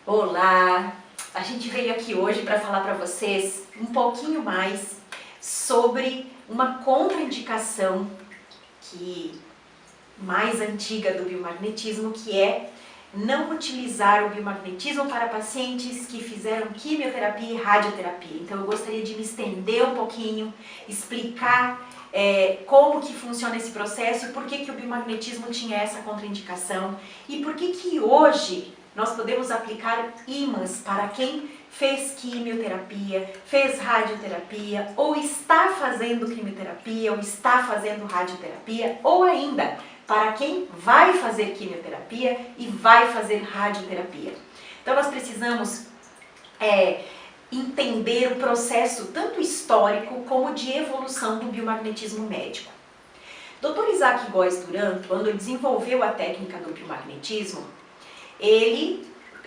Olá! A gente veio aqui hoje para falar para vocês um pouquinho mais sobre uma contraindicação mais antiga do biomagnetismo, que é não utilizar o biomagnetismo para pacientes que fizeram quimioterapia e radioterapia. Então eu gostaria de me estender um pouquinho, explicar como que funciona esse processo e por que o biomagnetismo tinha essa contraindicação e por que hoje nós podemos aplicar ímãs para quem fez quimioterapia, fez radioterapia, ou está fazendo quimioterapia, ou está fazendo radioterapia, ou ainda para quem vai fazer quimioterapia e vai fazer radioterapia. Então nós precisamos entender o processo tanto histórico como de evolução do biomagnetismo médico. Dr. Isaac Góes Duran, quando ele desenvolveu a técnica do biomagnetismo,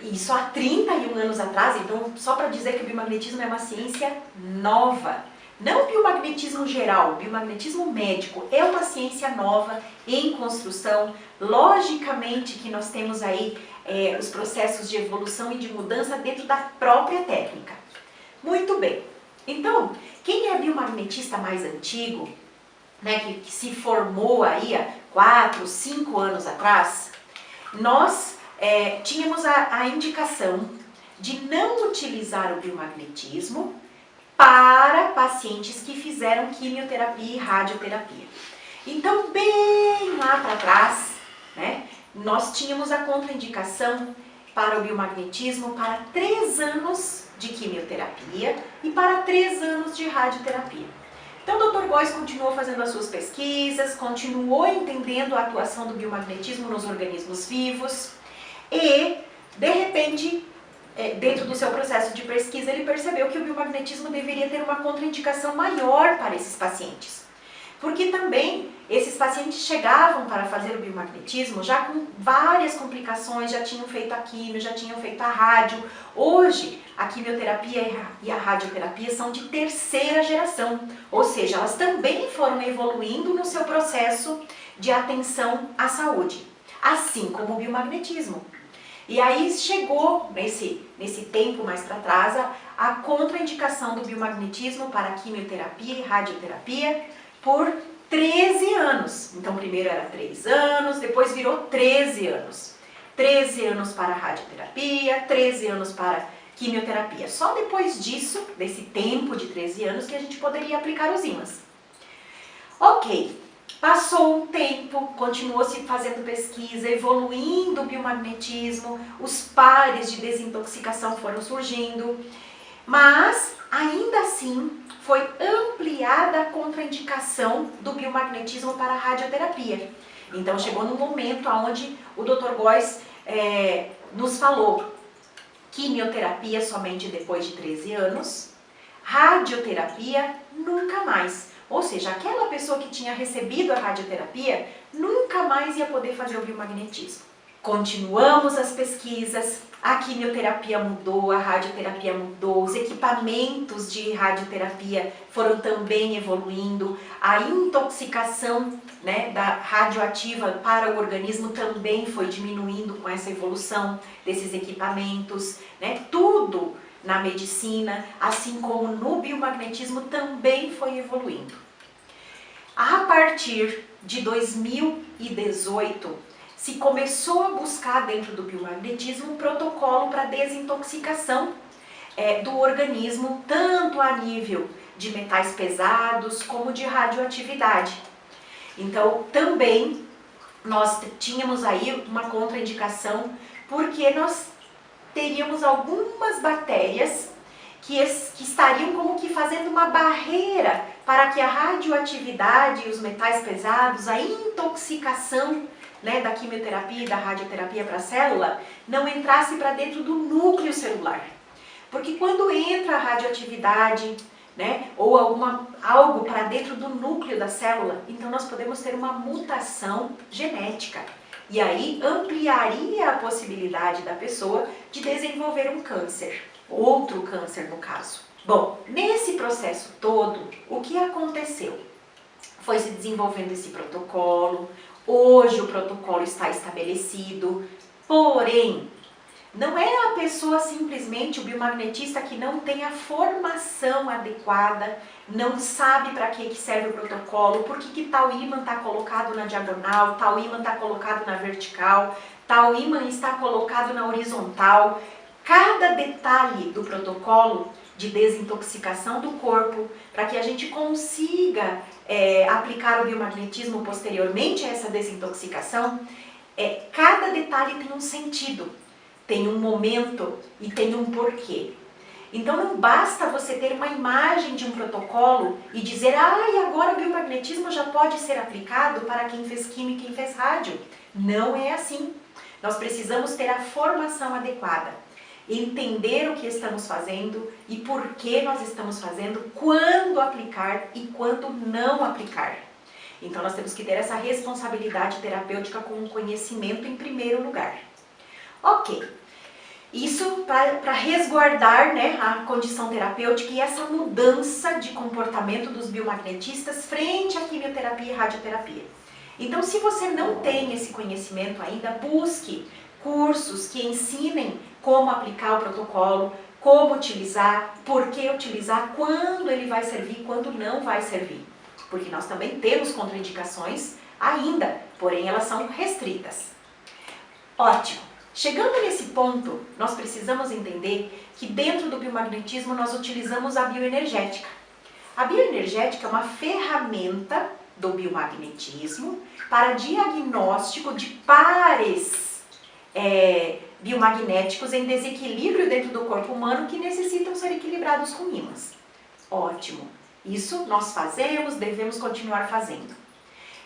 isso há 31 anos atrás, então só para dizer que o biomagnetismo é uma ciência nova. Não o biomagnetismo geral, o biomagnetismo médico é uma ciência nova em construção. Logicamente que nós temos aí os processos de evolução e de mudança dentro da própria técnica. Muito bem, então quem é biomagnetista mais antigo, né, que se formou aí há 4, 5 anos atrás, nós tínhamos a indicação de não utilizar o biomagnetismo para pacientes que fizeram quimioterapia e radioterapia. Então, bem lá para trás, né, nós tínhamos a contraindicação para o biomagnetismo para 3 anos de quimioterapia e para 3 anos de radioterapia. Então, o Dr. Góes continuou fazendo as suas pesquisas, continuou entendendo a atuação do biomagnetismo nos organismos vivos e, de repente, dentro do seu processo de pesquisa, ele percebeu que o biomagnetismo deveria ter uma contraindicação maior para esses pacientes. Porque também esses pacientes chegavam para fazer o biomagnetismo já com várias complicações, já tinham feito a quimio, já tinham feito a rádio. Hoje, a quimioterapia e a radioterapia são de 3ª geração, ou seja, elas também foram evoluindo no seu processo de atenção à saúde, assim como o biomagnetismo. E aí chegou, nesse tempo mais para trás, a contraindicação do biomagnetismo para quimioterapia e radioterapia por 13 anos. Então primeiro era 3 anos, depois virou 13 anos. 13 anos para radioterapia, 13 anos para quimioterapia. Só depois disso, desse tempo de 13 anos, que a gente poderia aplicar os ímãs. Ok. Passou um tempo, continuou se fazendo pesquisa, evoluindo o biomagnetismo, os pares de desintoxicação foram surgindo, mas ainda assim foi ampliada a contraindicação do biomagnetismo para a radioterapia. Então chegou num momento onde o Dr. Góes nos falou: quimioterapia somente depois de 13 anos, radioterapia nunca mais. Ou seja, aquela pessoa que tinha recebido a radioterapia nunca mais ia poder fazer o biomagnetismo. Continuamos as pesquisas, a quimioterapia mudou, a radioterapia mudou, os equipamentos de radioterapia foram também evoluindo, a intoxicação, né, da radioativa para o organismo também foi diminuindo com essa evolução desses equipamentos, né, tudo na medicina, assim como no biomagnetismo, também foi evoluindo. A partir de 2018, se começou a buscar dentro do biomagnetismo um protocolo para desintoxicação do organismo, tanto a nível de metais pesados como de radioatividade. Então, também nós tínhamos aí uma contraindicação, porque nós teríamos algumas bactérias que estariam como que fazendo uma barreira para que a radioatividade e os metais pesados, a intoxicação, né, da quimioterapia e da radioterapia para a célula, não entrasse para dentro do núcleo celular. Porque quando entra a radioatividade, né, ou algo para dentro do núcleo da célula, então nós podemos ter uma mutação genética. E aí ampliaria a possibilidade da pessoa de desenvolver um câncer, outro câncer no caso. Bom, nesse processo todo, o que aconteceu? Foi se desenvolvendo esse protocolo, hoje o protocolo está estabelecido, porém, Não é a pessoa simplesmente, o biomagnetista que não tem a formação adequada, não sabe para que serve o protocolo, por que tal ímã está colocado na diagonal, tal ímã está colocado na vertical, tal ímã está colocado na horizontal. Cada detalhe do protocolo de desintoxicação do corpo, para que a gente consiga aplicar o biomagnetismo posteriormente a essa desintoxicação, cada detalhe tem um sentido. Tem um momento e tem um porquê. Então não basta você ter uma imagem de um protocolo e dizer, e agora o biomagnetismo já pode ser aplicado para quem fez química e quem fez rádio. Não é assim. Nós precisamos ter a formação adequada, entender o que estamos fazendo e por que nós estamos fazendo, quando aplicar e quando não aplicar. Então nós temos que ter essa responsabilidade terapêutica com o conhecimento em primeiro lugar. Ok, isso para resguardar, né, a condição terapêutica e essa mudança de comportamento dos biomagnetistas frente à quimioterapia e radioterapia. Então, se você não tem esse conhecimento ainda, busque cursos que ensinem como aplicar o protocolo, como utilizar, por que utilizar, quando ele vai servir, quando não vai servir. Porque nós também temos contraindicações ainda, porém elas são restritas. Ótimo! Chegando nesse ponto, nós precisamos entender que dentro do biomagnetismo nós utilizamos a bioenergética. A bioenergética é uma ferramenta do biomagnetismo para diagnóstico de pares biomagnéticos em desequilíbrio dentro do corpo humano que necessitam ser equilibrados com ímãs. Ótimo! Isso nós fazemos, devemos continuar fazendo.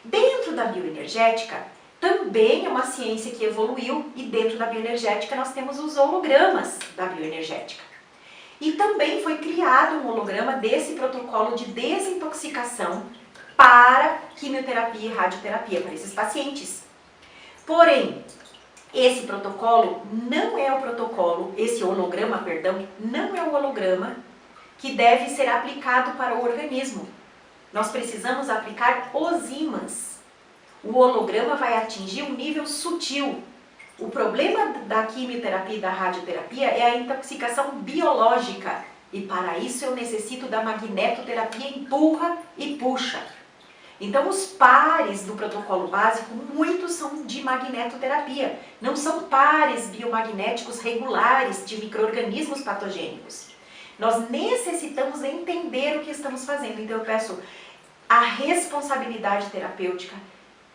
Dentro da bioenergética, também é uma ciência que evoluiu e dentro da bioenergética nós temos os hologramas da bioenergética. E também foi criado um holograma desse protocolo de desintoxicação para quimioterapia e radioterapia para esses pacientes. Porém, esse protocolo não é o protocolo, esse holograma, perdão, não é o holograma que deve ser aplicado para o organismo. Nós precisamos aplicar os ímãs. O holograma vai atingir um nível sutil. O problema da quimioterapia e da radioterapia é a intoxicação biológica. E para isso eu necessito da magnetoterapia empurra e puxa. Então os pares do protocolo básico, muitos são de magnetoterapia. Não são pares biomagnéticos regulares de micro-organismos patogênicos. Nós necessitamos entender o que estamos fazendo. Então eu peço a responsabilidade terapêutica.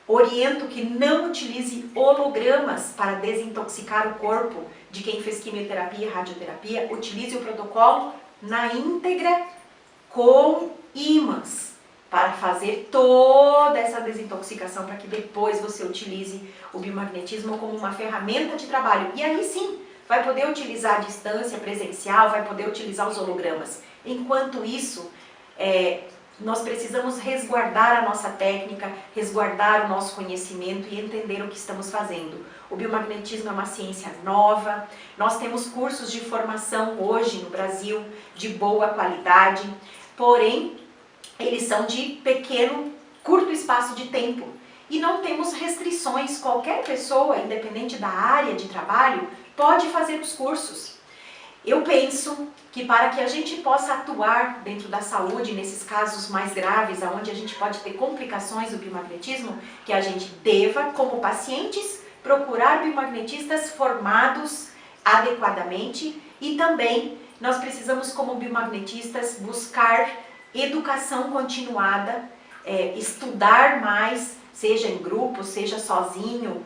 Oriento que não utilize hologramas para desintoxicar o corpo de quem fez quimioterapia e radioterapia. Utilize o protocolo na íntegra com ímãs para fazer toda essa desintoxicação para que depois você utilize o biomagnetismo como uma ferramenta de trabalho. E aí sim, vai poder utilizar a distância presencial, vai poder utilizar os hologramas. Enquanto isso, nós precisamos resguardar a nossa técnica, resguardar o nosso conhecimento e entender o que estamos fazendo. O biomagnetismo é uma ciência nova, nós temos cursos de formação hoje no Brasil de boa qualidade, porém eles são de curto espaço de tempo e não temos restrições. Qualquer pessoa, independente da área de trabalho, pode fazer os cursos. Eu penso que para que a gente possa atuar dentro da saúde, nesses casos mais graves, onde a gente pode ter complicações do biomagnetismo, que a gente deva, como pacientes, procurar biomagnetistas formados adequadamente e também nós precisamos, como biomagnetistas, buscar educação continuada, estudar mais, seja em grupo, seja sozinho,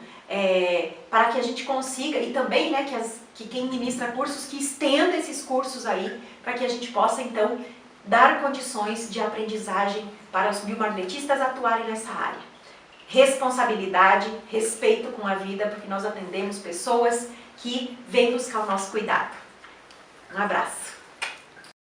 para que a gente consiga, e também né, que quem ministra cursos, que estenda esses cursos aí, para que a gente possa então dar condições de aprendizagem para os biomagnetistas atuarem nessa área. Responsabilidade, respeito com a vida, porque nós atendemos pessoas que vêm buscar o nosso cuidado. Um abraço.